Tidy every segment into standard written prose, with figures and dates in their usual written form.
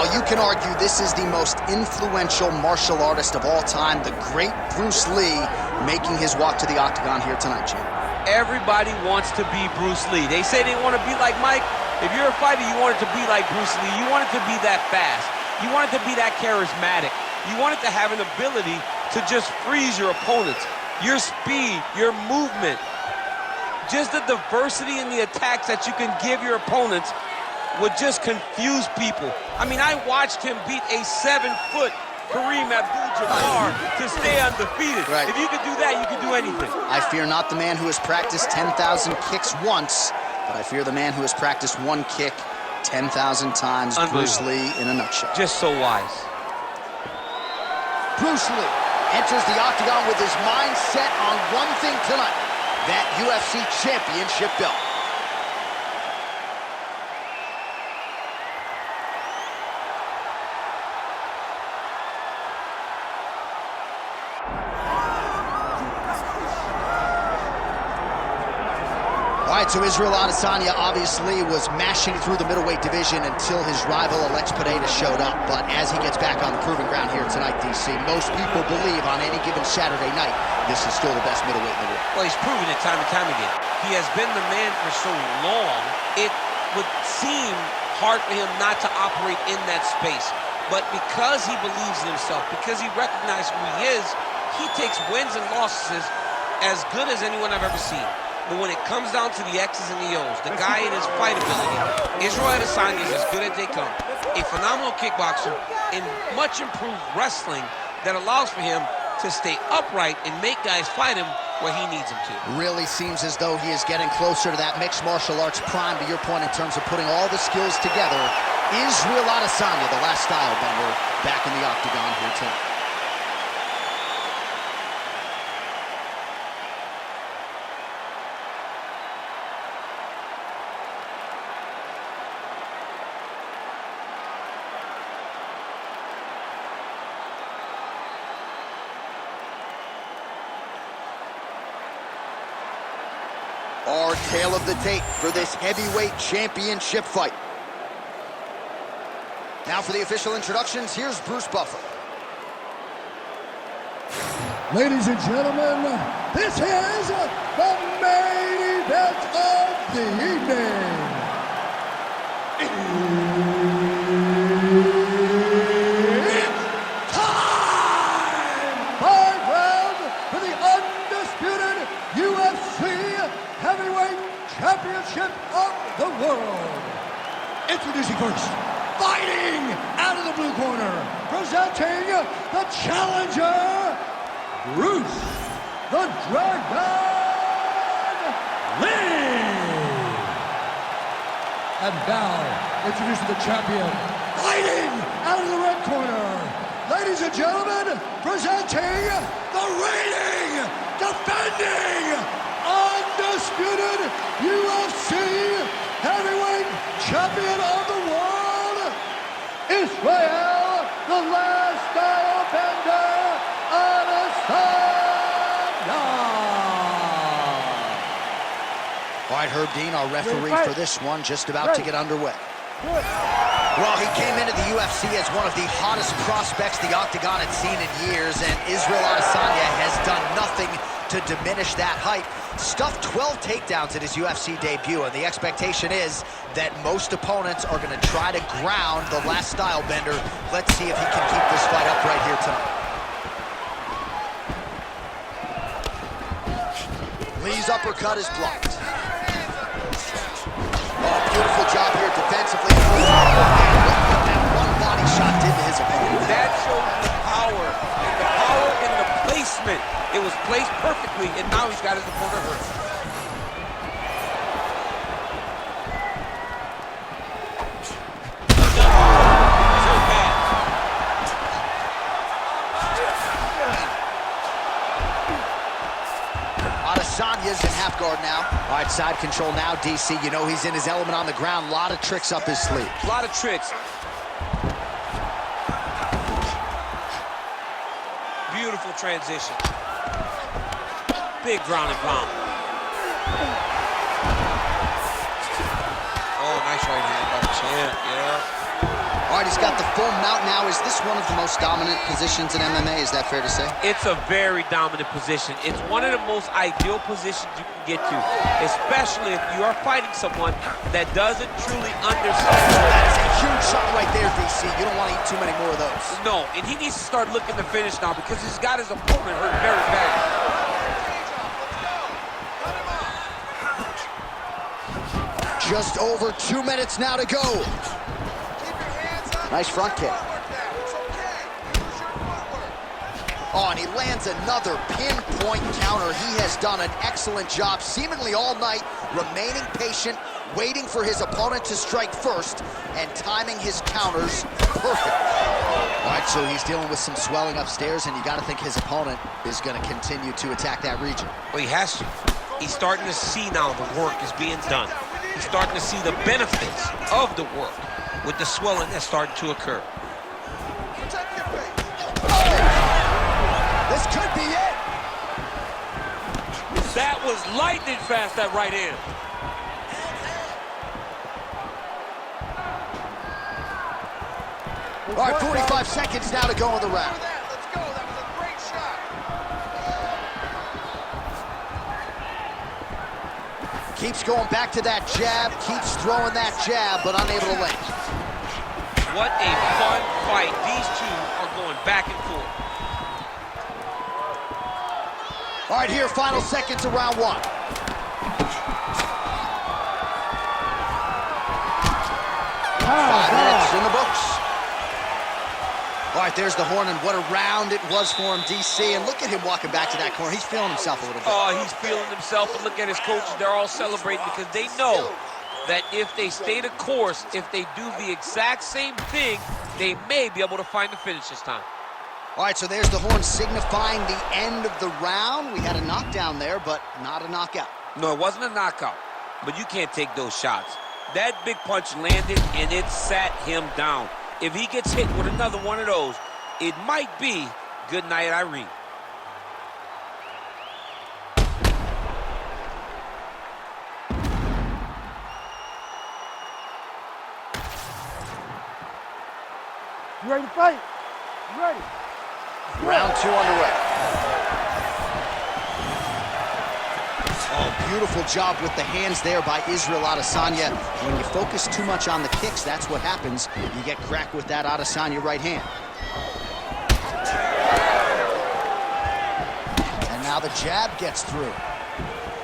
Well, you can argue this is the most influential martial artist of all time, the great Bruce Lee, making his walk to the octagon here tonight, Jim. Everybody wants to be Bruce Lee. They say they want to be like Mike. If you're a fighter, you want it to be like Bruce Lee. You want it to be that fast. You want it to be that charismatic. You want it to have an ability to just freeze your opponents. Your speed, your movement, just the diversity in the attacks that you can give your opponents would just confuse people. I mean, I watched him beat a 7-foot Kareem Abdul-Jabbar to stay undefeated. Right. If you could do that, you could do anything. I fear not the man who has practiced 10,000 kicks once, but I fear the man who has practiced one kick 10,000 times. Bruce Lee in a nutshell. Just so wise. Bruce Lee enters the octagon with his mind set on one thing tonight, that UFC championship belt. All right, so Israel Adesanya obviously was mashing through the middleweight division until his rival Alex Pereira showed up. But as he gets back on the proving ground here tonight, DC, most people believe on any given Saturday night, this is still the best middleweight in the world. Well, he's proven it time and time again. He has been the man for so long, it would seem hard for him not to operate in that space. But because he believes in himself, because he recognizes who he is, he takes wins and losses as good as anyone I've ever seen. But when it comes down to the X's and the O's, the guy in his fight ability, Israel Adesanya is as good as they come. A phenomenal kickboxer in much improved wrestling that allows for him to stay upright and make guys fight him where he needs them to. Really seems as though he is getting closer to that mixed martial arts prime, to your point, in terms of putting all the skills together. Israel Adesanya, the last style bender, back in the octagon here tonight. Our tale of the tape for this heavyweight championship fight. Now for the official introductions, here's Bruce Buffer. Ladies and gentlemen, this is the main event of the evening. It's time! 5 rounds for the undisputed UFC Heavyweight Championship of the world. Introducing first, fighting out of the blue corner, presenting the challenger, Bruce the Dragon Lee. And now, introducing the champion, fighting out of the red corner, ladies and gentlemen, presenting the reigning, defending, undisputed UFC heavyweight champion of the world, Israel, the last style bender, Adesanya. All right, Herb Dean, our referee for this one, just about to get underway. Well, he came into the UFC as one of the hottest prospects the Octagon had seen in years, and Israel Adesanya has done nothing to diminish that hype. Stuffed 12 takedowns in his UFC debut, and the expectation is that most opponents are going to try to ground the last style bender. Let's see if he can keep this fight up right here tonight. Lee's uppercut is blocked. Oh, beautiful job here defensively. And one body shot into his opponent. That shows the power, and the power in the placement. It was placed perfectly, and now he's got his opponent hurt. Adesanya's in half guard now. All right, side control now, DC. You know he's in his element on the ground. A lot of tricks up his sleeve. A lot of tricks. Beautiful transition. Big ground and pound. Oh, nice right hand by the champ, yeah. All right, he's got the full mount now. Is this one of the most dominant positions in MMA? Is that fair to say? It's a very dominant position. It's one of the most ideal positions you can get to, especially if you are fighting someone that doesn't truly understand. That's a huge shot right there, DC. You don't want to eat too many more of those. No, and he needs to start looking to finish now because he's got his opponent hurt very badly. Just over 2 minutes now to go. Nice front kick. Oh, and he lands another pinpoint counter. He has done an excellent job, seemingly all night, remaining patient, waiting for his opponent to strike first, and timing his counters perfect. All right, so he's dealing with some swelling upstairs, and you got to think his opponent is going to continue to attack that region. Well, he has to. He's starting to see now the work is being done. He's starting to see the benefits of the work with the swelling that's starting to occur. This could be it. That was lightning fast, that right hand. All right, 45 seconds now to go in the round. Let's go. That was a great shot. Keeps going back to that jab, keeps throwing that jab, but unable to land. What a fun fight. These two are going back and forth. All right, here, final seconds of round one. 5 minutes in the books. All right, there's the horn, and what a round it was for him, DC. And look at him walking back to that corner. He's feeling himself a little bit. Oh, he's feeling himself, and look at his coaches. They're all celebrating because they know that if they stay the course, if they do the exact same thing, they may be able to find the finish this time. All right, so there's the horn signifying the end of the round. We had a knockdown there, but not a knockout. No, it wasn't a knockout, but you can't take those shots. That big punch landed, and it sat him down. If he gets hit with another one of those, it might be good night, Irene. You ready to fight? You ready? Round two underway. Oh, beautiful job with the hands there by Israel Adesanya. When you focus too much on the kicks, that's what happens. You get cracked with that Adesanya right hand. And now the jab gets through.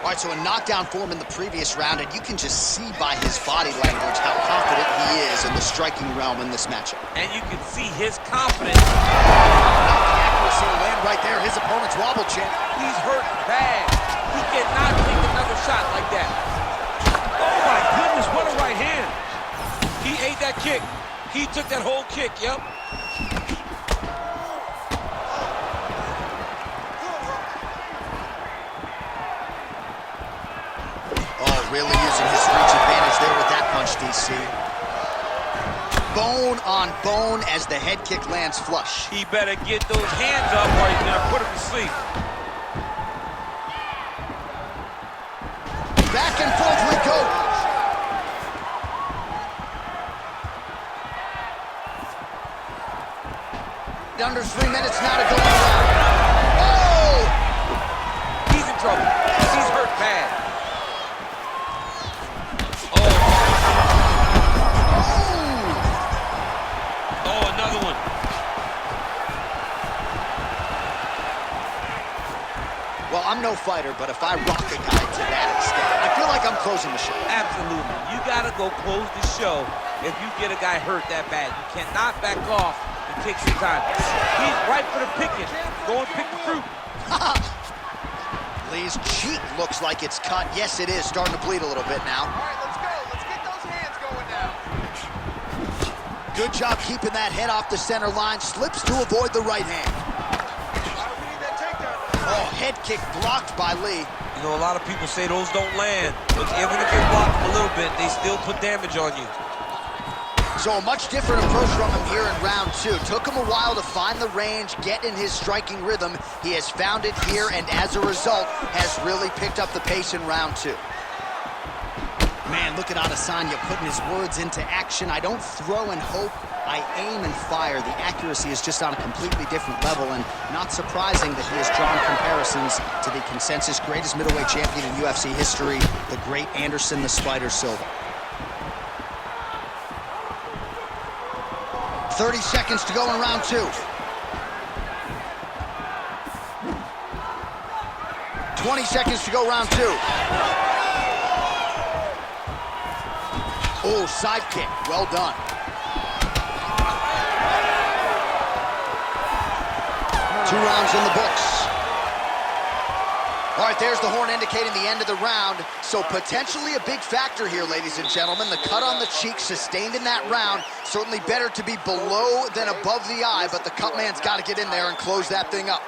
All right, so a knockdown for him in the previous round, and you can just see by his body language how confident he is in the striking realm in this matchup. And you can see his confidence. Accuracy to land right there. His opponent's wobble chin. He's hurt bad. He cannot take another shot like that. Oh my goodness, what a right hand. He ate that kick. He took that whole kick, yep. Oh, really using his reach advantage there with that punch, DC. Bone on bone as the head kick lands flush. He better get those hands up or he's gonna put him to sleep. Back and forth we go. Under 3 minutes now to go in the round. Oh! He's in trouble. He's hurt bad. Oh, another one. Well, I'm no fighter, but if I rock a guy to that extent, I feel like I'm closing the show. Absolutely. You gotta go close the show if you get a guy hurt that bad. You cannot back off and take some time. He's right for the picking. Go and pick the fruit. Lee's cheek looks like it's cut. Yes, it is. Starting to bleed a little bit now. All right, let's go. Let's get those hands going now. Good job keeping that head off the center line. Slips to avoid the right hand. All right, we need that takedown now. Oh, head kick blocked by Lee. You know, a lot of people say those don't land, but even if you block them a little bit, they still put damage on you. So a much different approach from him here in round two. Took him a while to find the range, get in his striking rhythm. He has found it here, and as a result, has really picked up the pace in round two. Man, look at Adesanya putting his words into action. I don't throw and hope, I aim and fire. The accuracy is just on a completely different level, and not surprising that he has drawn comparisons to the consensus greatest middleweight champion in UFC history, the great Anderson the Spider Silva. 30 seconds to go in round 2. 20 seconds to go round 2. Oh, side kick. Well done. Two rounds in the books. All right, there's the horn indicating the end of the round. So potentially a big factor here, ladies and gentlemen. The cut on the cheek sustained in that round. Certainly better to be below than above the eye, but the cut man's got to get in there and close that thing up.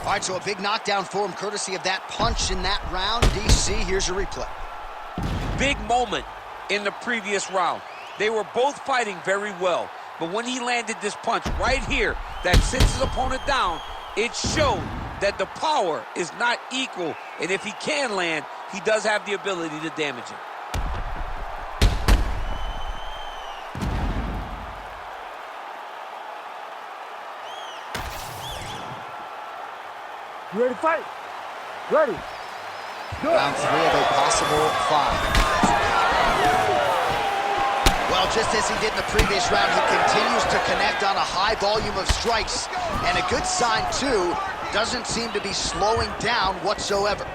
All right, so a big knockdown for him, courtesy of that punch in that round. DC, here's your replay. Big moment in the previous round. They were both fighting very well, but when he landed this punch right here that sits his opponent down, it showed that the power is not equal, and if he can land, he does have the ability to damage him. You ready to fight? Ready. Good. Round 3 of a possible 5. Well, just as he did in the previous round, he continues to connect on a high volume of strikes. And a good sign, too, doesn't seem to be slowing down whatsoever.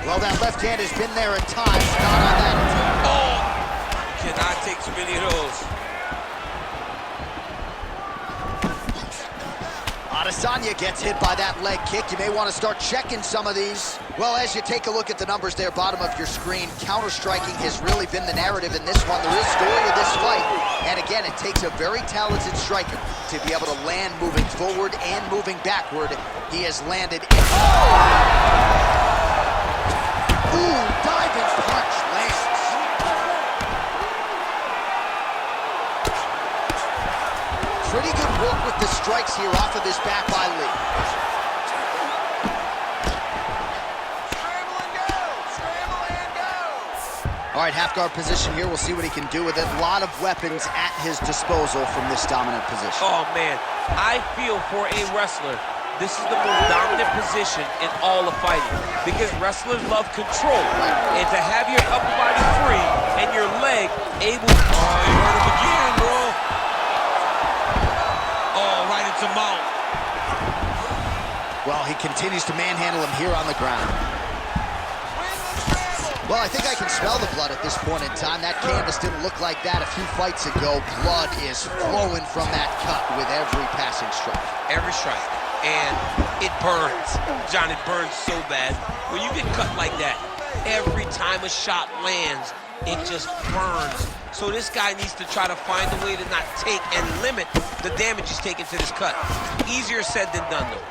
Well, that left hand has been there at times, not on that attempt. Oh! Cannot take too many of those. Adesanya gets hit by that leg kick. You may want to start checking some of these. Well, as you take a look at the numbers there, bottom of your screen, counter-striking has really been the narrative in this one. The real story of this fight. And again, it takes a very talented striker to be able to land moving forward and moving backward. He has landed. Ooh, diving punch lands. Pretty good work with the strikes here off of this back by Lee. Scramble and go! Scramble and go! All right, half guard position here. We'll see what he can do with it. A lot of weapons at his disposal from this dominant position. Oh, man. I feel for a wrestler, this is the most dominant position in all of fighting because wrestlers love control. And to have your upper body free and your leg able to... Oh, you heard him again, bro. Oh, right into mount. Well, he continues to manhandle him here on the ground. Well, I think I can smell the blood at this point in time. That canvas didn't look like that a few fights ago. Blood is flowing from that cut with every passing strike. Every strike. And it burns. John, it burns so bad. When you get cut like that, every time a shot lands, it just burns. So this guy needs to try to find a way to not take and limit the damage he's taking to this cut. Easier said than done, though.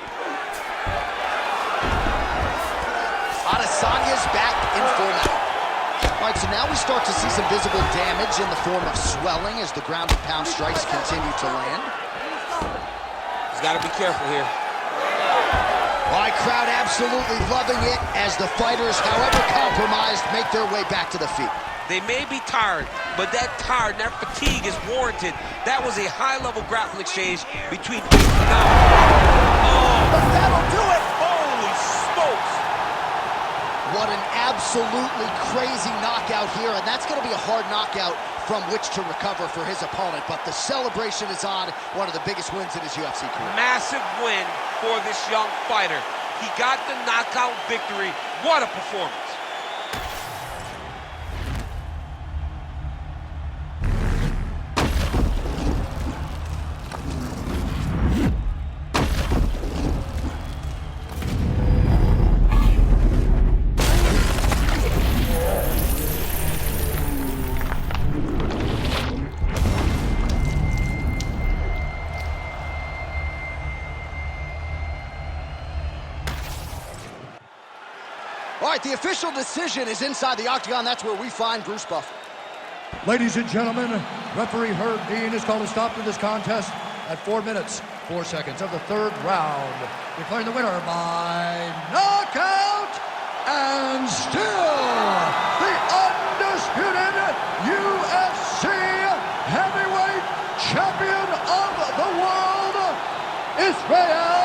Adesanya's back in full now. All right, so now we start to see some visible damage in the form of swelling as the ground and pound strikes continue to land. He's got to be careful here. All right, crowd absolutely loving it as the fighters, however compromised, make their way back to the feet. They may be tired, but that tired, that fatigue is warranted. That was a high-level grappling exchange between two But that'll do it! Holy smokes! What an absolutely crazy knockout here, and that's going to be a hard knockout from which to recover for his opponent, but the celebration is on. One of the biggest wins in his UFC career. Massive win for this young fighter. He got the knockout victory. What a performance. All right, the official decision is inside the octagon. That's where we find Bruce Buffer. Ladies and gentlemen, referee Herb Dean has called a stop to this contest at 4 minutes, 4 seconds of the third round, declaring the winner by knockout and Israel